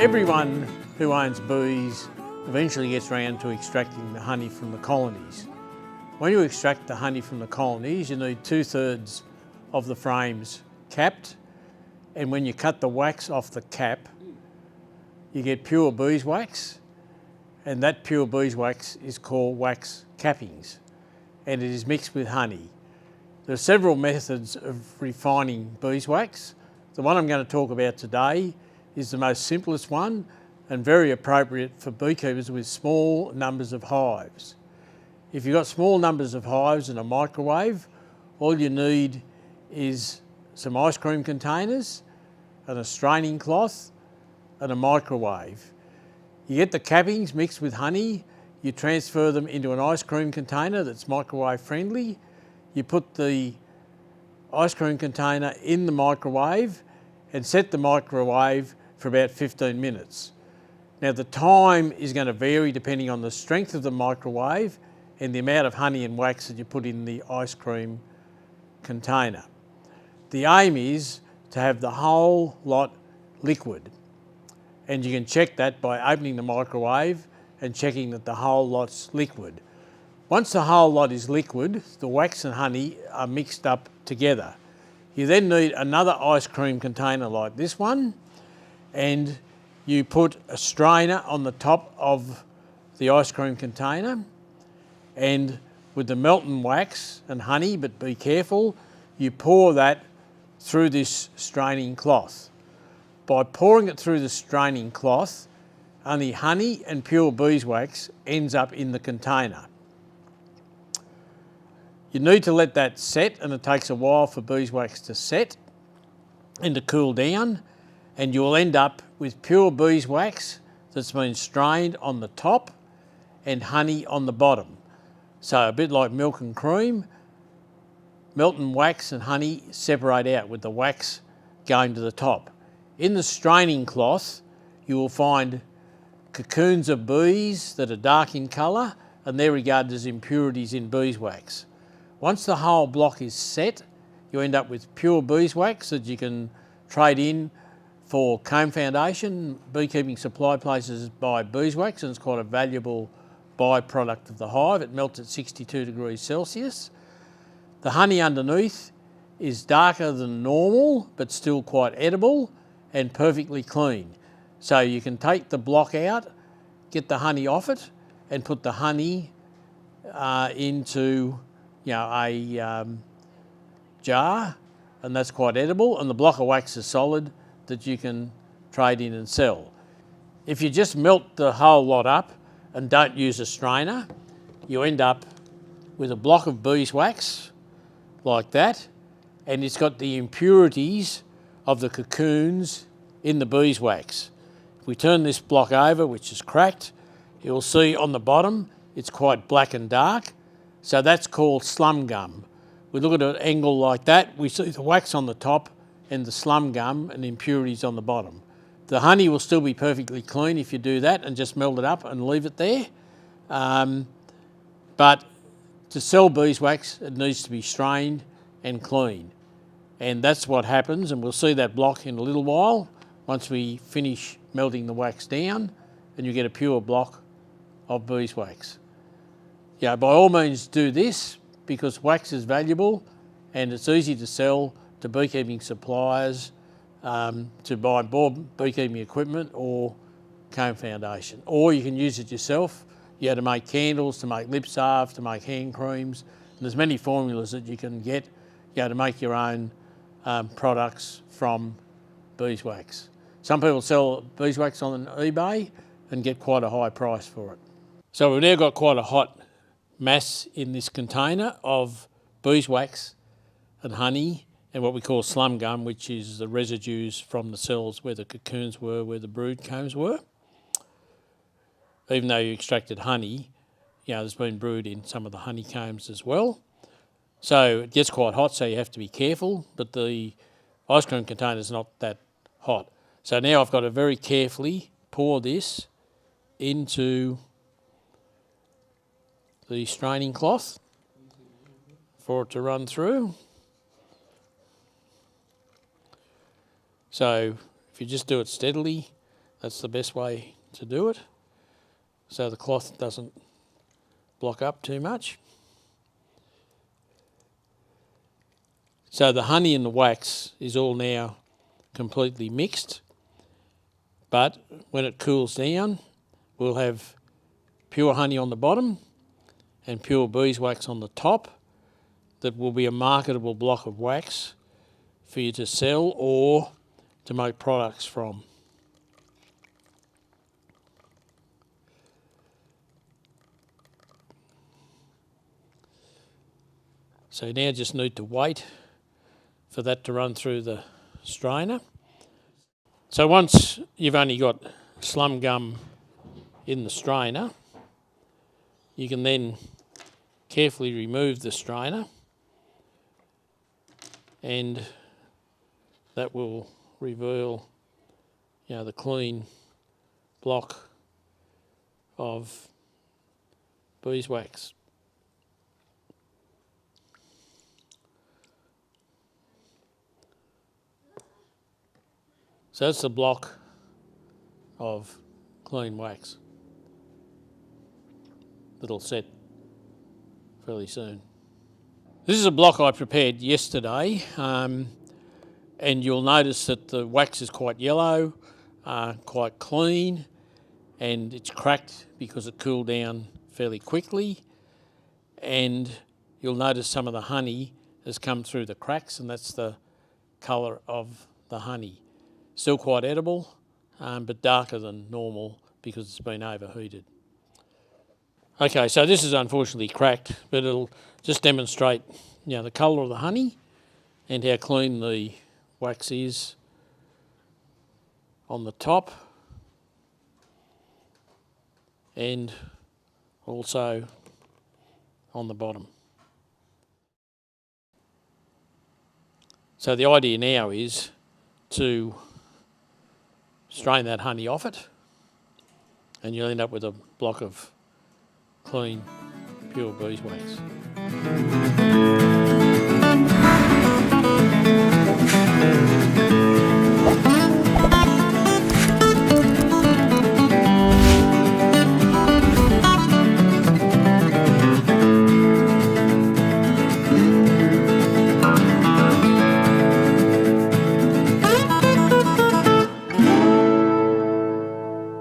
Everyone who owns bees eventually gets around to extracting the honey from the colonies. When you extract the honey from the colonies, you need 2/3 of the frames capped, and when you cut the wax off the cap, you get pure beeswax, and that pure beeswax is called wax cappings, and it is mixed with honey. There are several methods of refining beeswax. The one I'm going to talk about today is the most simplest one and very appropriate for beekeepers with small numbers of hives. If you've got small numbers of hives and a microwave, all you need is some ice cream containers and a straining cloth and a microwave. You get the cappings mixed with honey, you transfer them into an ice cream container that's microwave friendly. You put the ice cream container in the microwave and set the microwave for about 15 minutes. Now the time is going to vary depending on the strength of the microwave and the amount of honey and wax that you put in the ice cream container. The aim is to have the whole lot liquid, and you can check that by opening the microwave and checking that the whole lot's liquid. Once the whole lot is liquid, the wax and honey are mixed up together. You then need another ice cream container like this one, and you put a strainer on the top of the ice cream container, and with the melting wax and honey, but be careful, you pour that through this straining cloth. By pouring it through the straining cloth, only honey and pure beeswax ends up in the container. You need to let that set, and it takes a while for beeswax to set and to cool down, and you'll end up with pure beeswax that's been strained on the top and honey on the bottom. So a bit like milk and cream, melting wax and honey separate out with the wax going to the top. In the straining cloth, you will find cocoons of bees that are dark in colour, and they're regarded as impurities in beeswax. Once the whole block is set, you end up with pure beeswax that you can trade in for comb foundation. Beekeeping supply places buy beeswax, and it's quite a valuable byproduct of the hive. It melts at 62 degrees Celsius. The honey underneath is darker than normal, but still quite edible and perfectly clean. So you can take the block out, get the honey off it, and put the honey into a jar, and that's quite edible, and the block of wax is solid that you can trade in and sell. If you just melt the whole lot up and don't use a strainer, you end up with a block of beeswax like that, and it's got the impurities of the cocoons in the beeswax. If we turn this block over, which is cracked, you'll see on the bottom it's quite black and dark, so that's called slum gum. We look at an angle like that, we see the wax on the top and the slum gum and impurities on the bottom. The honey will still be perfectly clean if you do that and just melt it up and leave it there. But to sell beeswax, it needs to be strained and clean. And that's what happens, and we'll see that block in a little while once we finish melting the wax down, and you get a pure block of beeswax. By all means do this, because wax is valuable and it's easy to sell to beekeeping suppliers to buy more beekeeping equipment or comb foundation. Or you can use it yourself, to make candles, to make lip salve, to make hand creams. And there's many formulas that you can get to make your own products from beeswax. Some people sell beeswax on eBay and get quite a high price for it. So we've now got quite a hot mass in this container of beeswax and honey and what we call slum gum, which is the residues from the cells where the cocoons were, where the brood combs were. Even though you extracted honey, there's been brood in some of the honeycombs as well. So it gets quite hot, so you have to be careful, but the ice cream container is not that hot. So now I've got to very carefully pour this into the straining cloth for it to run through. So if you just do it steadily, That's the best way to do it, so the cloth doesn't block up too much. So the honey and the wax is all now completely mixed, but when it cools down, we'll have pure honey on the bottom and pure beeswax on the top. That will be a marketable block of wax for you to sell or to make products from. So you now just need to wait for that to run through the strainer. So once you've only got slum gum in the strainer, you can then carefully remove the strainer, and that will reveal, the clean block of beeswax. So that's the block of clean wax that'll set fairly soon. This is a block I prepared yesterday, and you'll notice that the wax is quite yellow, quite clean, and it's cracked because it cooled down fairly quickly, and you'll notice some of the honey has come through the cracks, and that's the colour of the honey. Still quite edible, but darker than normal because it's been overheated. Okay, so this is unfortunately cracked, but it'll just demonstrate, the colour of the honey and how clean the wax is on the top and also on the bottom. So the idea now is to strain that honey off it, and you'll end up with a block of clean, pure beeswax.